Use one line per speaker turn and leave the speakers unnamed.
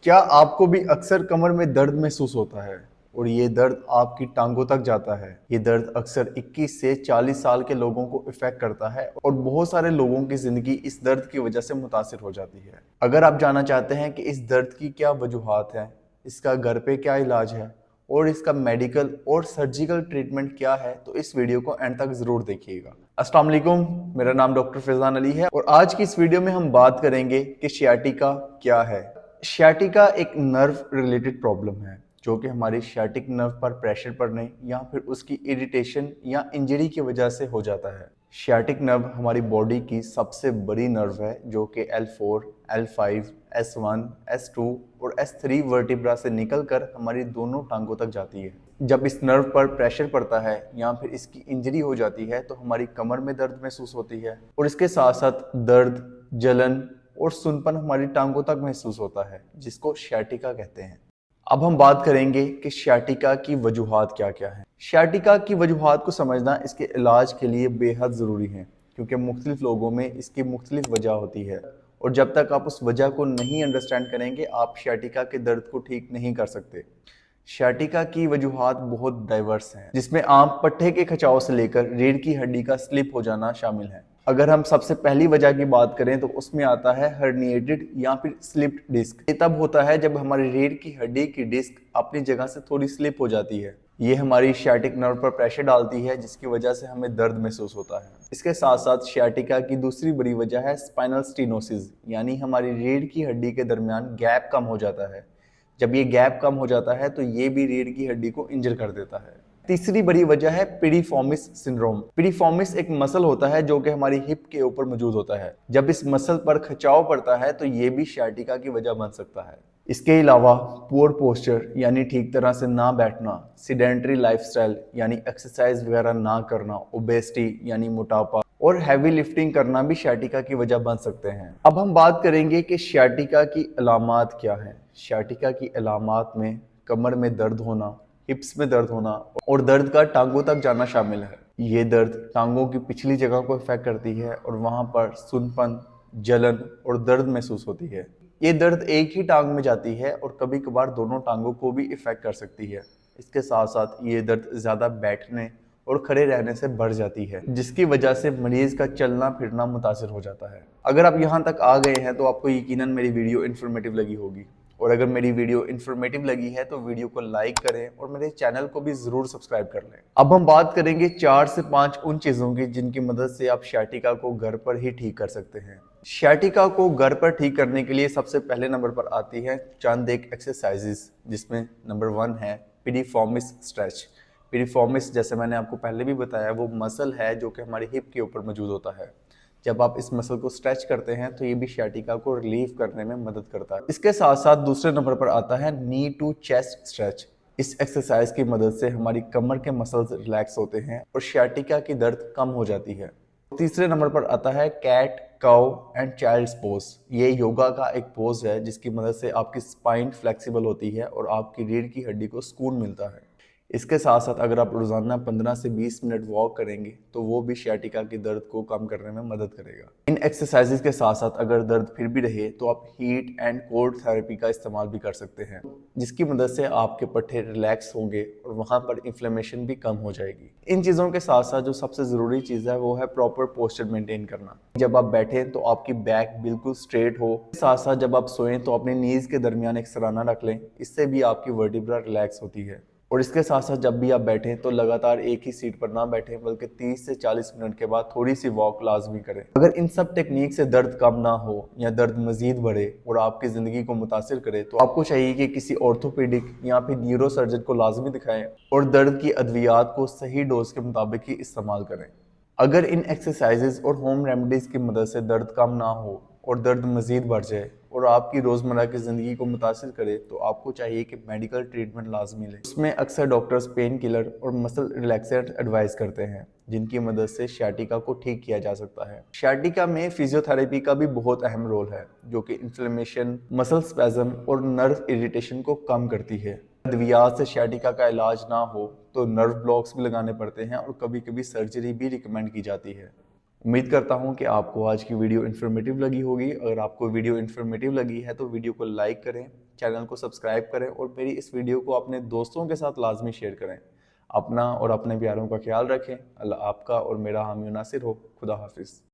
क्या आपको भी अक्सर कमर में दर्द महसूस होता है और ये दर्द आपकी टांगों तक जाता है? ये दर्द अक्सर 21 से 40 साल के लोगों को इफेक्ट करता है और बहुत सारे लोगों की जिंदगी इस दर्द की वजह से मुतासिर हो जाती है। अगर आप जानना चाहते हैं कि इस दर्द की क्या वजूहात हैं, इसका घर पे क्या इलाज है और इसका मेडिकल और सर्जिकल ट्रीटमेंट क्या है, तो इस वीडियो को एंड तक जरूर देखिएगा। अस्सलाम वालेकुम, मेरा नाम डॉक्टर फैजान अली है और आज की इस वीडियो में हम बात करेंगे कि शियाटिका क्या है। शियाटिका एक नर्व रिलेटेड प्रॉब्लम है जो कि हमारी शियाटिक नर्व पर प्रेशर पड़ने या फिर उसकी इरिटेशन या इंजरी की वजह से हो जाता है। शियाटिक नर्व हमारी बॉडी की सबसे बड़ी नर्व है जो कि L4, L5, S1, S2 और S3 वर्टिब्रा से निकलकर हमारी दोनों टांगों तक जाती है। जब इस नर्व पर प्रेशर पड़ता है या फिर इसकी इंजरी हो जाती है तो हमारी कमर में दर्द महसूस होती है और इसके साथ साथ दर्द, जलन और सुनपन हमारी टांगों तक महसूस होता है, जिसको शियाटिका कहते हैं। अब हम बात करेंगे कि शियाटिका की वजूहात क्या क्या है। शियाटिका की वजूहात को समझना इसके इलाज के लिए बेहद ज़रूरी है, क्योंकि मुख्तलिफ लोगों में इसकी मुख्तलिफ वजह होती है और जब तक आप उस वजह को नहीं अंडरस्टैंड करेंगे आप शियाटिका के दर्द को ठीक नहीं कर सकते। शियाटिका की वजूहात बहुत डाइवर्स हैं, जिसमें आम पट्टे के खिंचाव से लेकर रीढ़ की हड्डी का स्लिप हो जाना शामिल है। अगर हम सबसे पहली वजह की बात करें तो उसमें आता है हर्निएटेड या फिर स्लिप्ड डिस्क। ये तब होता है जब हमारी रीढ़ की हड्डी की डिस्क अपनी जगह से थोड़ी स्लिप हो जाती है। ये हमारी शियाटिक नर्व पर प्रेशर डालती है, जिसकी वजह से हमें दर्द महसूस होता है। इसके साथ साथ शियाटिका की दूसरी बड़ी वजह है स्पाइनल स्टीनोसिस, यानी हमारी रीढ़ की हड्डी के दरमियान गैप कम हो जाता है। जब ये गैप कम हो जाता है तो ये भी रीढ़ की हड्डी को इंजर कर देता है। तीसरी बड़ी वजह है पिडीफॉर्मिस सिंड्रोम। पिडीफॉर्मिस एक मसल होता है जो कि हमारी हिप के ऊपर मौजूद होता है। जब इस मसल पर खिंचाव पड़ता है तो ये भी शियाटिका की वजह बन सकता है। इसके अलावा पुअर पोस्चर यानी ठीक तरह से ना बैठना, सीडेंटरी लाइफस्टाइल यानी एक्सरसाइज वगैरह ना करना, ओबेसिटी यानी मोटापा और हैवी लिफ्टिंग करना भी शियाटिका की वजह बन सकते हैं। अब हम बात करेंगे कि शियाटिका की अलामात क्या हैं। शियाटिका की अलामात में कमर में दर्द होना, हिप्स में दर्द होना और दर्द का टांगों तक जाना शामिल है। ये दर्द टांगों की पिछली जगह को इफेक्ट करती है और वहां पर सुनपन, जलन और दर्द महसूस होती है। ये दर्द एक ही टांग में जाती है और कभी कभार दोनों टांगों को भी इफेक्ट कर सकती है। इसके साथ साथ ये दर्द ज्यादा बैठने और खड़े रहने से बढ़ जाती है, जिसकी वजह से मरीज का चलना फिरना मुतासिर हो जाता है। अगर आप यहाँ तक आ गए हैं तो आपको यकीनन मेरी वीडियो इन्फॉर्मेटिव लगी होगी और अगर मेरी वीडियो इन्फॉर्मेटिव लगी है तो वीडियो को लाइक करें और मेरे चैनल को भी जरूर सब्सक्राइब कर लें। अब हम बात करेंगे 4 से 5 उन चीजों की जिनकी मदद से आप शियाटिका को घर पर ही ठीक कर सकते हैं। शियाटिका को घर पर ठीक करने के लिए सबसे पहले नंबर पर आती है चंद एक एक्सरसाइजेस, जिसमें नंबर 1 है पिडीफॉर्मिस स्ट्रेच। पिडीफॉर्मिस, जैसे मैंने आपको पहले भी बताया, वो मसल है जो कि हमारी हिप के ऊपर मौजूद होता है। जब आप इस मसल को स्ट्रेच करते हैं तो ये भी शियाटिका को रिलीव करने में मदद करता है। इसके साथ साथ दूसरे नंबर पर आता है नी टू चेस्ट स्ट्रेच। इस एक्सरसाइज की मदद से हमारी कमर के मसल्स रिलैक्स होते हैं और शियाटिका की दर्द कम हो जाती है। तीसरे नंबर पर आता है cat cow and child's pose. ये योगा का एक पोज है जिसकी मदद से आपकी स्पाइन फ्लेक्सिबल होती है और आपकी रीढ़ की हड्डी को सुकून मिलता है। इसके साथ साथ अगर आप रोजाना 15 से 20 मिनट वॉक करेंगे तो वो भी शियाटिका के दर्द को कम करने में मदद करेगा। इन एक्सरसाइजेज के साथ साथ अगर दर्द फिर भी रहे तो आप हीट एंड कोल्ड थेरेपी का इस्तेमाल भी कर सकते हैं, जिसकी मदद से आपके पट्टे रिलैक्स होंगे और वहां पर इन्फ्लेमेशन भी कम हो जाएगी। इन चीज़ों के साथ साथ जो सबसे ज़रूरी चीज़ है वो है प्रॉपर पोस्चर मेंटेन करना। जब आप बैठें तो आपकी बैक बिल्कुल स्ट्रेट हो। साथ साथ जब आप सोएं तो अपने नीज के दरमियान एक सराहना रख लें, इससे भी आपकी वर्टिब्रा रिलैक्स होती है। और इसके साथ साथ जब भी आप बैठें तो लगातार एक ही सीट पर ना बैठें, बल्कि 30 से 40 मिनट के बाद थोड़ी सी वॉक लाजमी करें। अगर इन सब टेक्निक से दर्द कम ना हो या दर्द मजीद बढ़े और आपकी ज़िंदगी को मुतासिर करे तो आपको चाहिए कि किसी ऑर्थोपेडिक या फिर न्यूरो सर्जन को लाजमी दिखाएं और दर्द की अद्वियात को सही डोज के मुताबिक ही इस्तेमाल करें। अगर इन एक्सरसाइजेज और होम रेमेडीज की मदद से दर्द कम ना हो और दर्द मजीद बढ़ जाए और आपकी रोज़मर्रा की ज़िंदगी को मुतासिर करे तो आपको चाहिए कि मेडिकल ट्रीटमेंट लाजमी ले। उसमें अक्सर डॉक्टर्स पेन किलर और मसल रिलैक्सेंट एडवाइस करते हैं, जिनकी मदद से शियाटिका को ठीक किया जा सकता है। शियाटिका में फिजियोथेरेपी का भी बहुत अहम रोल है, जो कि इन्फ्लेमेशन, मसल स्पैज्म और नर्व इरिटेशन को कम करती है। अद्वियात से शियाटिका का इलाज ना हो तो नर्व ब्लॉक्स भी लगाने पड़ते हैं और कभी कभी सर्जरी भी रिकमेंड की जाती है। उम्मीद करता हूं कि आपको आज की वीडियो इन्फॉर्मेटिव लगी होगी। अगर आपको वीडियो इन्फॉर्मेटिव लगी है तो वीडियो को लाइक करें, चैनल को सब्सक्राइब करें और मेरी इस वीडियो को अपने दोस्तों के साथ लाजमी शेयर करें। अपना और अपने प्यारों का ख्याल रखें। अल्लाह आपका और मेरा हामी नासिर हो। खुदा हाफिज़।